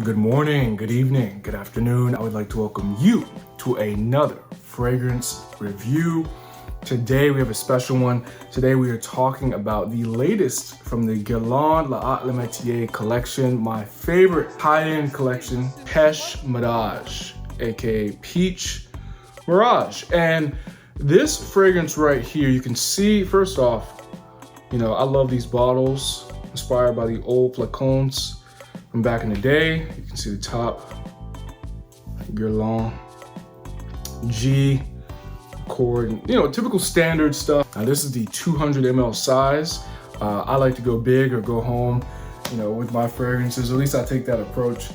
Good morning, good evening, good afternoon. I would like to welcome you to another fragrance review. Today we have a special one. Today we are talking about the latest from the Guerlain Pêche collection, my favorite high-end collection, Pêche Mirage, aka Peach Mirage. And this fragrance right here, you can see, first off, I love these bottles, inspired by the old flacons from back in the day. You can see the top, Guerlain G cord, typical standard stuff. Now this is the 200 ml size. I like to go big or go home, with my fragrances. At least I take that approach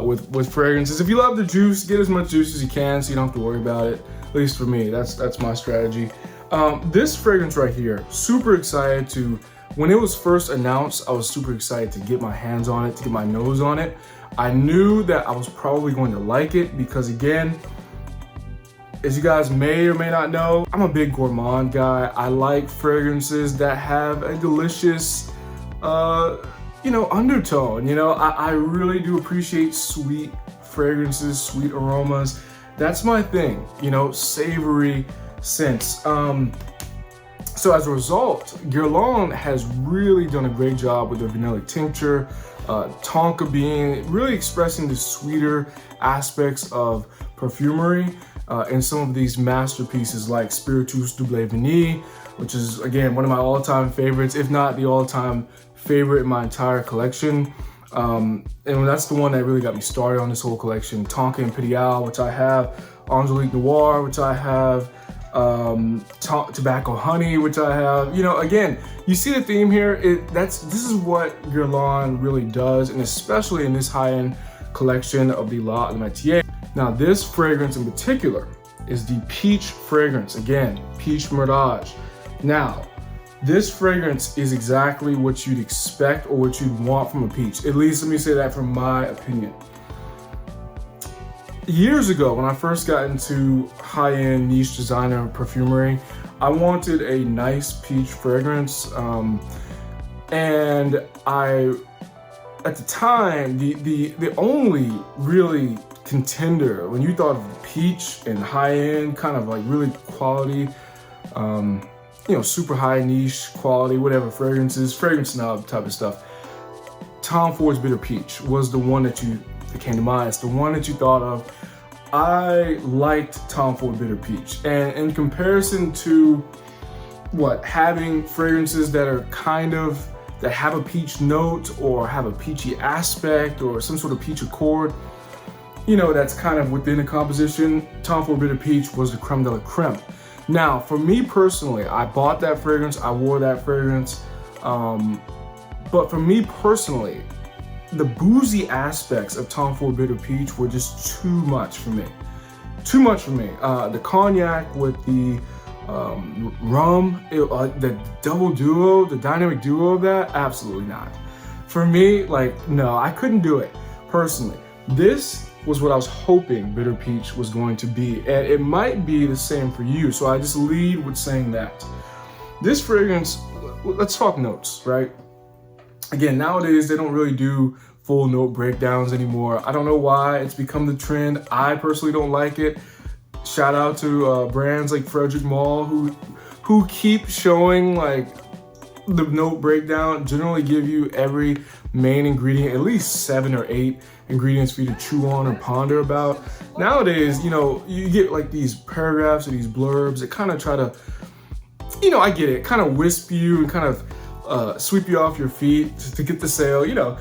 with fragrances. If you love the juice, get as much juice as you can so you don't have to worry about it. At least for me, that's my strategy. This fragrance right here, super excited to, when it was first announced, I was super excited to get my hands on it, to get my nose on it. I knew that I was probably going to like it because, again, as you guys may or may not know, I'm a big gourmand guy. I like fragrances that have a delicious, undertone. I really do appreciate sweet fragrances, sweet aromas. That's my thing, savory scents. So as a result, Guerlain has really done a great job with their vanilla tincture, tonka bean, really expressing the sweeter aspects of perfumery in some of these masterpieces like Spirituous Double Vanille, which is, again, one of my all-time favorites, if not the all-time favorite in my entire collection. And that's the one that really got me started on this whole collection. Tonka Imperial, which I have, Angelique Noir, which I have, Tobacco Honey, which I have. Again, you see the theme here. This is what Guerlain really does, and especially in this high-end collection of the La Métier. Now, this fragrance in particular is the peach fragrance. Again, Peche Mirage. Now, this fragrance is exactly what you'd expect or what you'd want from a peach. At least, let me say that from my opinion. Years ago, when I first got into high-end niche designer perfumery, I wanted a nice peach fragrance. And at the time, the only really contender, when you thought of peach and high-end, kind of like really quality, super high niche quality, whatever fragrances, fragrance snob type of stuff, Tom Ford's Bitter Peach was the one that came to mind. It's the one that you thought of. I liked Tom Ford Bitter Peach, and in comparison to having fragrances that are that have a peach note or have a peachy aspect or some sort of peach accord, that's kind of within the composition, Tom Ford Bitter Peach was the creme de la creme. Now, for me personally, I bought that fragrance, I wore that fragrance, but for me personally, the boozy aspects of Tom Ford Bitter Peach were just too much for me. Too much for me. The cognac with the rum, the double duo, the dynamic duo of that, absolutely not. For me, no, I couldn't do it personally. This was what I was hoping Bitter Peach was going to be, and it might be the same for you, so I just lead with saying that. This fragrance, let's talk notes, right? Again, nowadays, they don't really do full note breakdowns anymore. I don't know why. It's become the trend. I personally don't like it. Shout out to brands like Frederick Malle who keep showing the note breakdown, generally give you every main ingredient, at least 7 or 8 ingredients for you to chew on or ponder about. Nowadays, you get these paragraphs or these blurbs that kind of try to, I get it, kind of wisp you and kind of sweep you off your feet to get the sale, and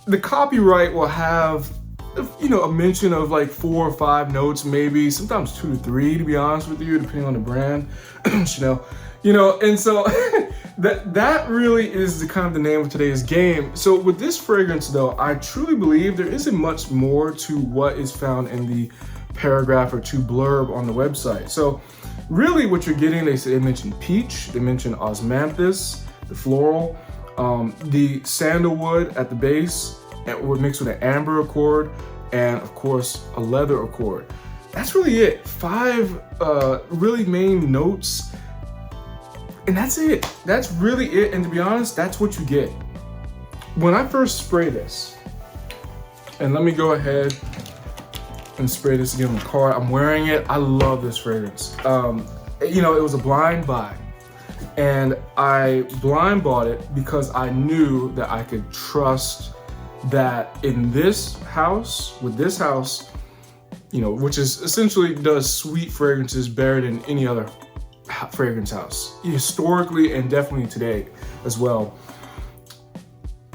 the copyright will have, a mention of 4 or 5 notes, maybe sometimes 2 to 3, to be honest with you, depending on the brand, and so that really is the name of today's game. So with this fragrance though, I truly believe there isn't much more to what is found in the paragraph or 2 blurb on the website. So really what you're getting, they mention peach, they mention osmanthus, the floral, the sandalwood at the base, and would mix with an amber accord, and of course a leather accord. That's really it. 5 really main notes, and that's it. That's really it. And to be honest, that's what you get. When I first spray this, And let me go ahead and spray this again on the card. I'm wearing it. I love this fragrance. You know, it was a blind buy. And I blind bought it because I knew that I could trust that in this house, with this house, you know, which is essentially does sweet fragrances better than any other fragrance house, historically and definitely today as well.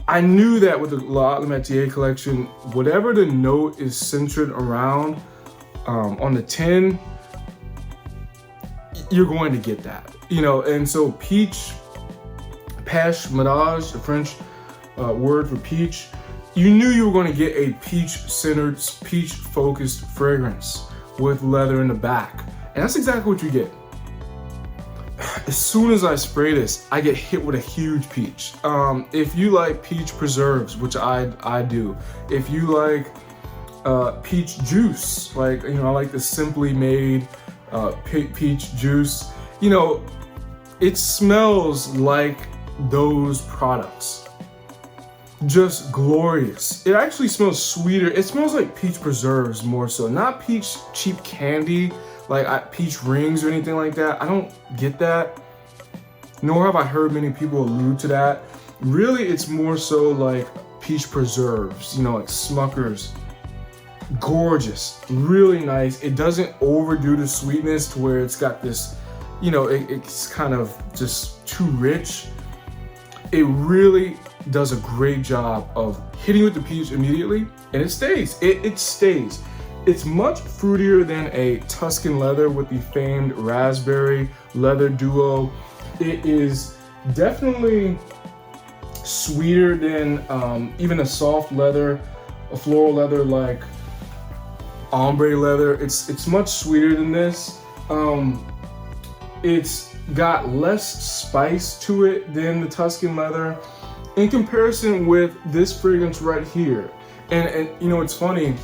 I knew that with the La Métier collection, whatever the note is centered around on the tin, you're going to get that, you know. And so Peche Mirage, the French word for peach, you knew you were going to get a peach-centered, peach-focused fragrance with leather in the back. And that's exactly what you get. As soon as I spray this, I get hit with a huge peach. If you like peach preserves, which I do, if you like peach juice, like, you know, I like the Simply Made peach juice, you know, it smells like those products. Just glorious. It actually smells sweeter. It smells like peach preserves more so, not peach cheap candy, like peach rings or anything like that. I don't get that, nor have I heard many people allude to that. Really, it's more so like peach preserves, you know, like Smucker's. Gorgeous, really nice. It doesn't overdo the sweetness to where it's got this, you know, it's kind of just too rich. It really does a great job of hitting with the peach immediately, and it stays. It stays. It's much fruitier than a Tuscan leather with the famed raspberry leather duo. It is definitely sweeter than even a soft leather, a floral leather like ombre leather. It's much sweeter than this. It's got less spice to it than the Tuscan leather in comparison with this fragrance right here. And you know, it's funny,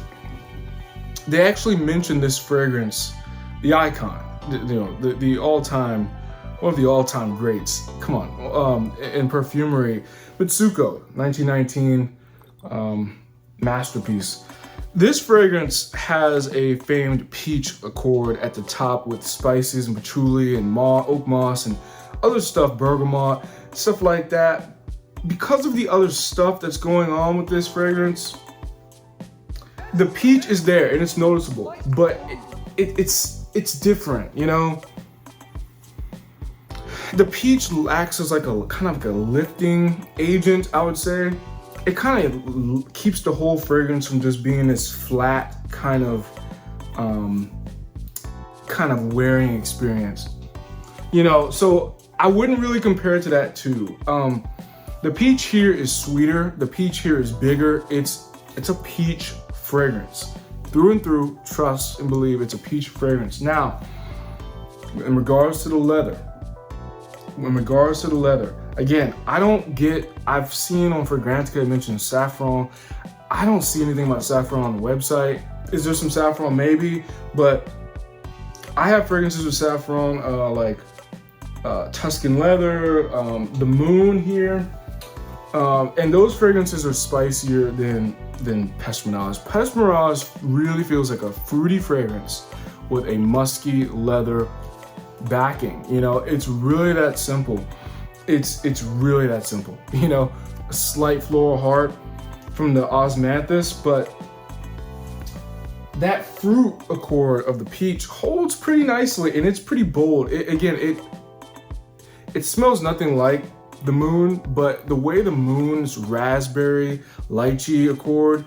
they actually mentioned this fragrance, the icon, you know, the all-time, one of the all-time greats, come on, in perfumery, Bitsuko, 1919 masterpiece. This fragrance has a famed peach accord at the top with spices and patchouli and oak moss and other stuff, bergamot, stuff like that. Because of the other stuff that's going on with this fragrance, the peach is there and it's noticeable, but it's different, you know? The peach acts as like a kind of like a lifting agent, I would say. It kind of keeps the whole fragrance from just being this flat kind of wearing experience, you know. So I wouldn't really compare it to that too. The peach here is sweeter. The peach here is bigger. It's a peach fragrance through and through. Trust and believe it's a peach fragrance. Now, in regards to the leather, again, I've seen on Fragrantica it mentioned saffron. I don't see anything about saffron on the website. Is there some saffron? Maybe, but I have fragrances with saffron, like Tuscan leather, the moon here, and those fragrances are spicier than Pêche Mirage. Pêche Mirage really feels like a fruity fragrance with a musky leather backing. You know, it's really that simple. It's really that simple. You know, a slight floral heart from the osmanthus, but that fruit accord of the peach holds pretty nicely, and it's pretty bold. It smells nothing like the moon, but the way the moon's raspberry lychee accord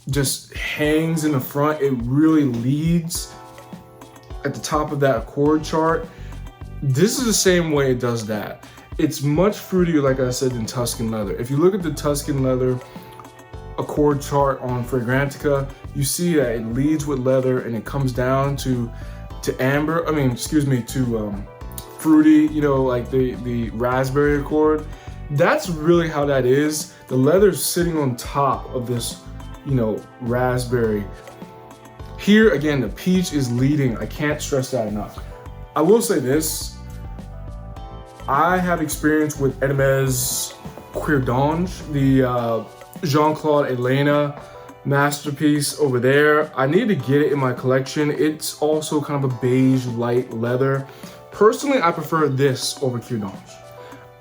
just hangs in the front, it really leads at the top of that accord chart. This is the same way it does that. It's much fruitier, like I said, than Tuscan leather. If you look at the Tuscan leather accord chart on Fragrantica, you see that it leads with leather and it comes down to amber. To fruity. You know, like the raspberry accord. That's really how that is. The leather's sitting on top of this, you know, raspberry. Here again, the peach is leading. I can't stress that enough. I will say this. I have experience with Hermès Queer d'Ange, the Jean-Claude Elena masterpiece over there. I need to get it in my collection. It's also kind of a beige light leather. Personally, I prefer this over Cuir d'Ange.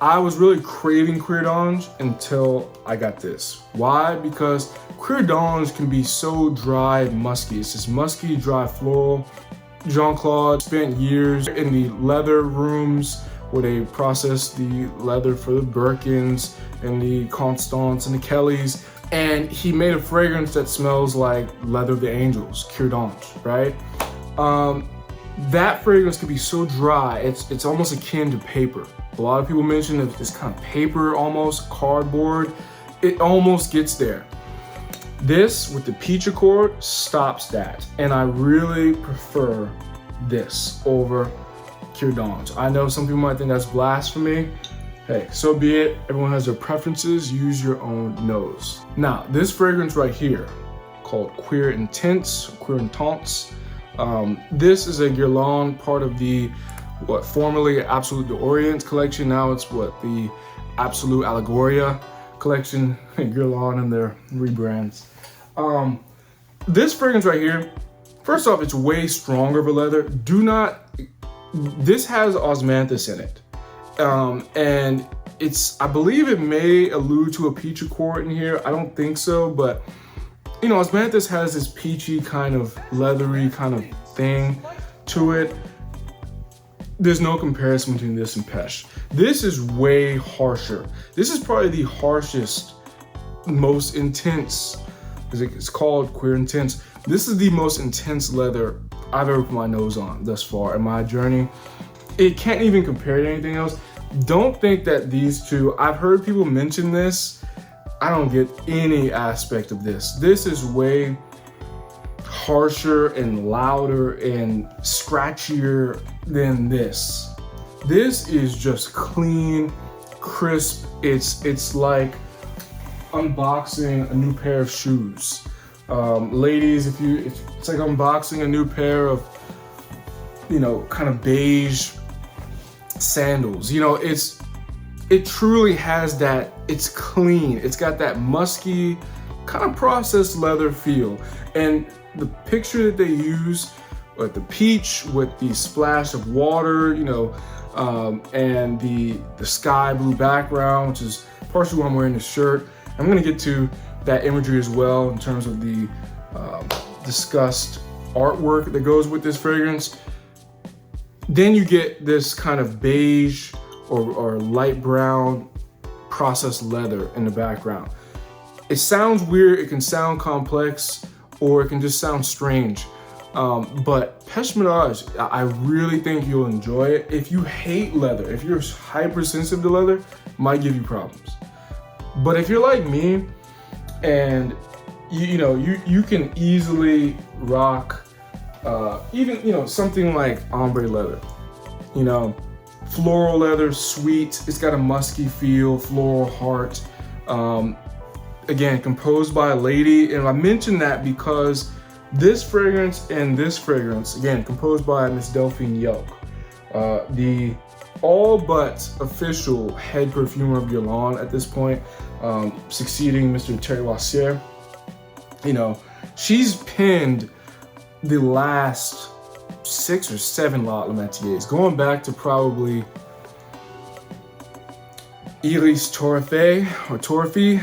I was really craving Cuir d'Ange until I got this. Why? Because Cuir d'Ange can be so dry and musky. It's just musky, dry, floral. Jean-Claude spent years in the leather rooms where they process the leather for the Birkins and the Constance and the Kellys. And he made a fragrance that smells like Leather of the Angels, Cuir d'Ange, right? That fragrance can be so dry, it's almost akin to paper. A lot of people mention that it's kind of paper, almost cardboard. It almost gets there. This with the peach accord stops that, and I really prefer this over Cuir d'Ange. I know some people might think that's blasphemy. Hey, so be it. Everyone has their preferences. Use your own nose. Now, this fragrance right here, called Cuir Intense, Cuir Intense. This is a Guerlain, part of the formerly Absolute d'Orient collection. Now it's the Absolute Allegoria collection. Guerlain and their rebrands. This fragrance right here, first off, it's way stronger of a leather. This has osmanthus in it. And I believe it may allude to a peach accord in here. I don't think so, but you know, osmanthus has this peachy kind of leathery kind of thing to it. There's no comparison between this and Pêche. This is way harsher. This is probably the harshest, most intense, because it's called Cuir Intense. This is the most intense leather I've ever put my nose on thus far in my journey. It can't even compare to anything else. Don't think that these two, I've heard people mention this. I don't get any aspect of this. This is way harsher and louder and scratchier than this. This is just clean, crisp. It's like unboxing a new pair of shoes. Ladies, it's like unboxing a new pair of, you know, kind of beige sandals. You know, it truly has that. It's clean. It's got that musky kind of processed leather feel. And the picture that they use with the peach, with the splash of water, you know, and the sky blue background, which is partially why I'm wearing this shirt. I'm gonna get to that imagery as well in terms of the discussed artwork that goes with this fragrance. Then you get this kind of beige or light brown processed leather in the background. It sounds weird, it can sound complex, or it can just sound strange. But Pêche Mirage, I really think you'll enjoy it. If you hate leather, if you're hypersensitive to leather, it might give you problems. But if you're like me, and you can easily rock even, you know, something like ombre leather, you know, floral leather, sweet. It's got a musky feel, floral heart. Again, composed by a lady, and I mention that because this fragrance and this fragrance, again, composed by Miss Delphine Jelk, the all but official head perfumer of Guerlain at this point, succeeding Mr. Thierry Wassier. You know, she's pinned the last 6 or 7 La Métiers, going back to probably Iris Torrefe or Torrefi.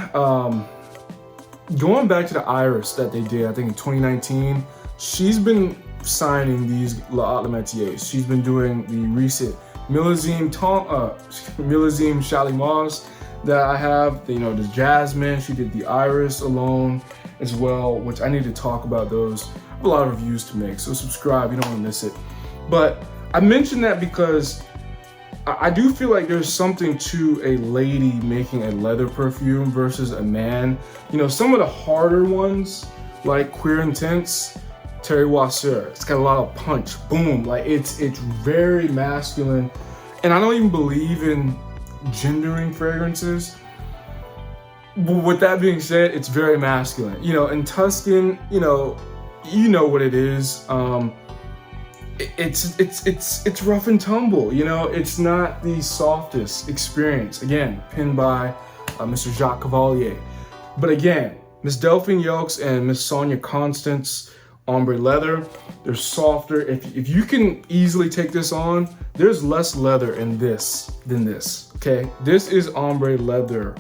Going back to the Iris that they did, I think in 2019, she's been signing these La Métiers. She's been doing the recent Millésime Chalimars that I have. You know, the Jasmine. She did the Iris alone as well, which I need to talk about those. I have a lot of reviews to make, so subscribe, you don't want to miss it. But I mentioned that because I do feel like there's something to a lady making a leather perfume versus a man. You know, some of the harder ones, like Cuir Intense, Thierry Wassier, it's got a lot of punch, boom, like it's very masculine. And I don't even believe in gendering fragrances. But with that being said, it's very masculine. You know, in Tuscan, you know what it is. It's rough and tumble. You know, it's not the softest experience. Again, pinned by Mr. Jacques Cavalier. But again, Miss Delphine Jelk's and Miss Sonia Constance ombre leather. They're softer. If you can easily take this on, there's less leather in this than this, okay? This is ombre leather.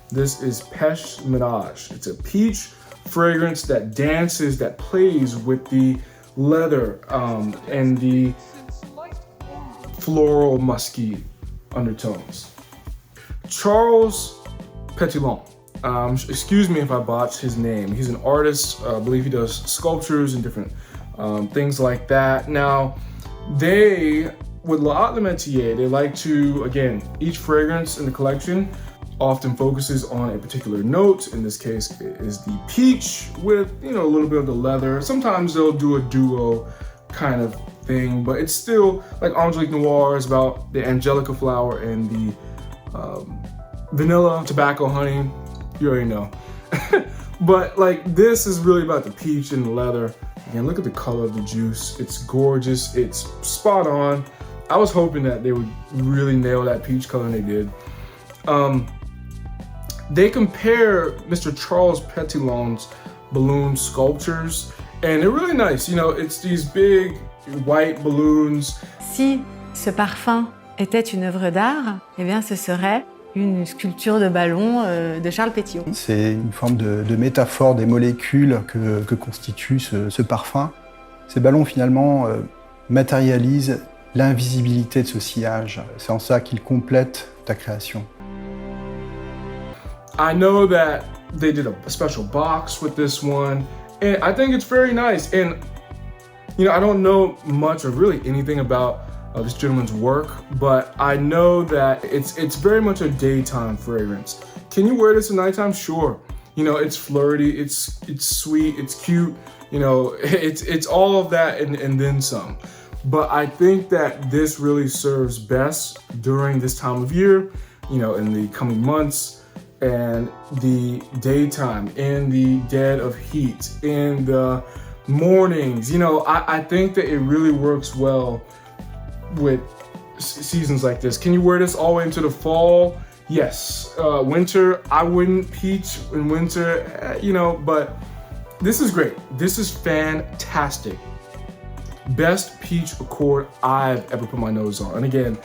This is Pêche Mirage. It's a peach fragrance that dances, that plays with the leather and the floral musky undertones. Charles Petillon. Excuse me if I botched his name. He's an artist. I believe he does sculptures and different things like that. Now, with La Métier, they like to, again, each fragrance in the collection often focuses on a particular note. In this case, it is the peach with, a little bit of the leather. Sometimes they'll do a duo kind of thing, but it's still like Angelique Noir is about the angelica flower and the vanilla tobacco honey. You already know. But like this is really about the peach and the leather. Again, look at the color of the juice. It's gorgeous. It's spot on. I was hoping that they would really nail that peach color, and they did. They compare Mr. Charles Petillon's balloon sculptures, and they're really nice. It's these big white balloons. Si ce parfum était une œuvre d'art, eh bien ce serait une sculpture de ballon de Charles Petillon. C'est une forme de métaphore des molécules que constitue ce parfum. Ces ballons finalement matérialisent l'invisibilité de ce sillage. C'est en ça qu'ils complètent ta création. I know that they did a special box with this one, and I think it's very nice. And I don't know much or really anything about this gentleman's work, but I know that it's very much a daytime fragrance. Can you wear this at nighttime? Sure. It's flirty, it's sweet, it's cute. It's all of that and then some. But I think that this really serves best during this time of year, in the coming months, and the daytime, in the dead of heat, in the mornings. I think that it really works well with seasons like this. Can you wear this all the way into the fall? Yes. Winter, I wouldn't peach in winter, but this is great. This is fantastic. Best peach accord I've ever put my nose on. And again,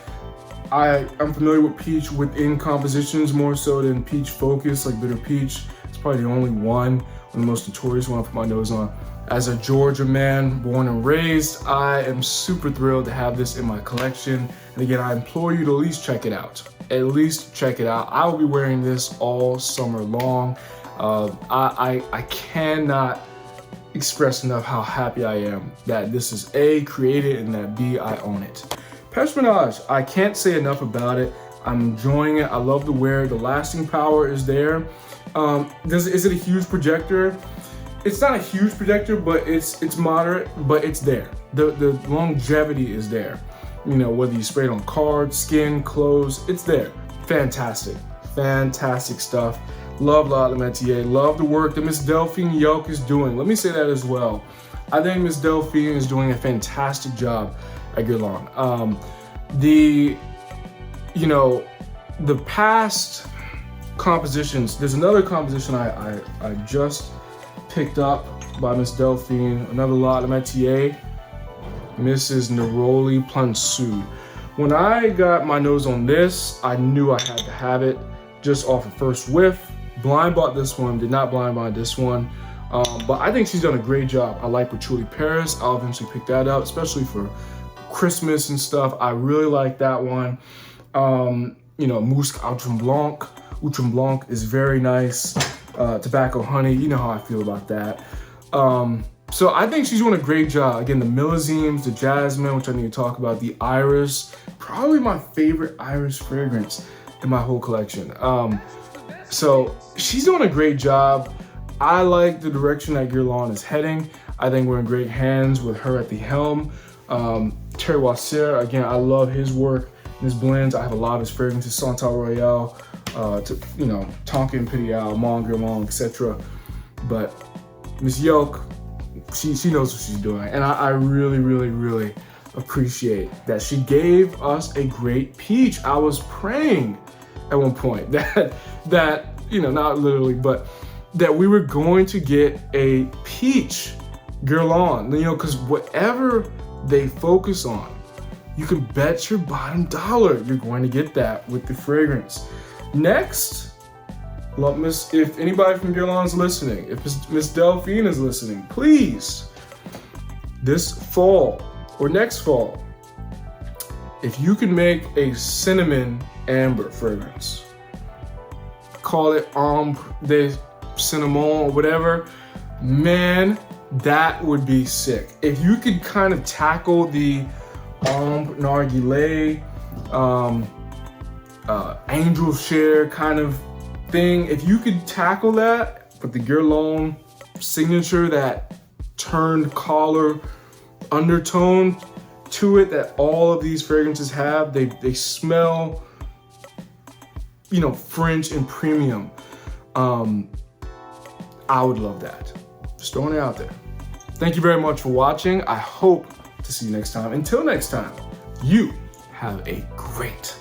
I'm familiar with peach within compositions more so than peach focus, like bitter peach. It's probably the only one, the most notorious one I put my nose on. As a Georgia man, born and raised, I am super thrilled to have this in my collection. And again, I implore you to at least check it out. At least check it out. I will be wearing this all summer long. I cannot express enough how happy I am that this is A, created, and that B, I own it. Pêche Mirage, I can't say enough about it. I'm enjoying it. I love the wear. The lasting power is there. Is it a huge projector? It's not a huge projector, but it's moderate, but it's there. The longevity is there. Whether you spray it on cards, skin, clothes, it's there. Fantastic, fantastic stuff. Love La Métier. Love the work that Miss Delphine Jelk is doing. Let me say that as well. I think Miss Delphine is doing a fantastic job at Guerlain. The past compositions, there's another composition I just picked up by Miss Delphine, another La Métier, Mrs. Neroli Plansude. When I got my nose on this, I knew I had to have it just off of first whiff. Blind bought this one, did not blind buy this one. But I think she's done a great job. I like Patchouli Paris. I'll eventually pick that up, especially for Christmas and stuff. I really like that one. Musc Outram Blanc. Outram Blanc is very nice. Tobacco Honey, you know how I feel about that. So I think she's doing a great job. Again, the Millesenes, the Jasmine, which I need to talk about, the Iris, probably my favorite Iris fragrance in my whole collection. So she's doing a great job. I like the direction that Guerlain is heading. I think we're in great hands with her at the helm. Terry Wasser, again, I love his work and his blends. I have a lot of his fragrances, Santal Royale, Tonkin, Pidial, Mon Guerlain, etc. But Miss Jelk, she knows what she's doing. And I really, really, really appreciate that she gave us a great peach. I was praying at one point that not literally, but that we were going to get a peach Guerlain, you know, because whatever they focus on, you can bet your bottom dollar you're going to get that with the fragrance. Next, if anybody from Guerlain is listening, if Miss Delphine is listening, please, this fall or next fall, if you can make a cinnamon amber fragrance, call it ambre de cinnamon or whatever, man, that would be sick. If you could kind of tackle the ambre narguilé, angel share kind of thing, if you could tackle that, but the Guerlain signature, that turned collar undertone to it that all of these fragrances have, they smell, you know, French and premium. I would love that. Just throwing it out there. Thank you very much for watching. I hope to see you next time. Until next time, you have a great